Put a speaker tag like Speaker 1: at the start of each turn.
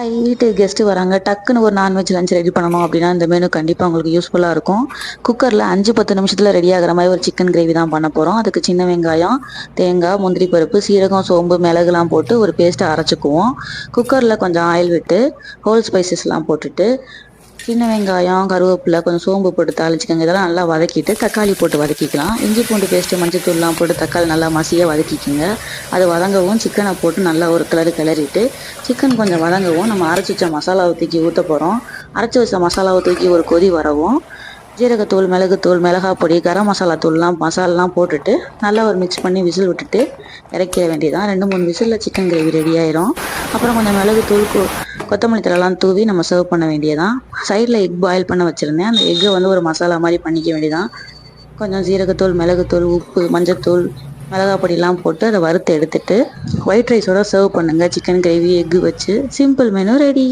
Speaker 1: வீட்டுக்கு கெஸ்ட்டு வராங்க, டக்குன்னு ஒரு நான்வெஜ் லஞ்ச் ரெடி பண்ணணும் அப்படின்னா இந்த மெனு கண்டிப்பாக உங்களுக்கு யூஸ்ஃபுல்லாக இருக்கும். குக்கரில் 5-10 நிமிஷத்தில் ரெடி ஆகிற மாதிரி ஒரு சிக்கன் கிரேவி தான் பண்ண போகிறோம். அதுக்கு சின்ன வெங்காயம், தேங்காய், முந்திரி பருப்பு, சீரகம், சோம்பு, மிளகுலாம் போட்டு ஒரு பேஸ்ட்டை அரைச்சிக்குவோம். குக்கரில் கொஞ்சம் ஆயில் விட்டு ஹோல் ஸ்பைசஸ்லாம் போட்டுட்டு சின்ன வெங்காயம், கருவேப்பிலை, கொஞ்சம் சோம்பு போட்டு தாளிச்சுக்கோங்க. இதெல்லாம் நல்லா வதக்கிட்டு தக்காளி போட்டு வதக்கிக்கலாம். இஞ்சி பூண்டு பேஸ்ட்டு, மஞ்சத்தூள்லாம் போட்டு தக்காளி நல்லா மசியாக வதக்கிக்கோங்க. அது வதங்கவும் சிக்கனை போட்டு நல்லா ஒரு கிளறிட்டு சிக்கன் கொஞ்சம் வதங்கவும் நம்ம அரைச்சி வச்ச மசாலாவை தூக்கி ஊற்ற போகிறோம். அரைச்சி வச்ச மசாலாவை தூக்கி ஒரு கொதி வரவும் ஜீரகத்தூள், மிளகுத்தூள், மிளகாப்பொடி, கரம் மசாலா தூள்லாம் மசாலாலாம் போட்டுட்டு நல்லா ஒரு மிக்ஸ் பண்ணி விசில் விட்டுட்டு இறக்கிற வேண்டியதான். 2-3 விசிலில் சிக்கன் கிரேவி ரெடி ஆயிரும். அப்புறம் கொஞ்சம் மிளகுத்தூள், கொத்தமல்லி தழைலாம் தூவி நம்ம சர்வ் பண்ண வேண்டியதான். சைடில் எக் பாயில் பண்ண வச்சுருந்தேன். அந்த எக்கை ஒரு மசாலா மாதிரி பண்ணிக்க வேண்டியதான். கொஞ்சம் ஜீரகத்தூள், மிளகுத்தூள், உப்பு, மஞ்சத்தூள், மிளகாப்பொடிலாம் போட்டு அதை வறுத்து எடுத்துட்டு ஒயிட் ரைஸோட சர்வ் பண்ணுங்கள். சிக்கன் கிரேவி எக்கு வச்சு சிம்பிள் மெனு ரெடி.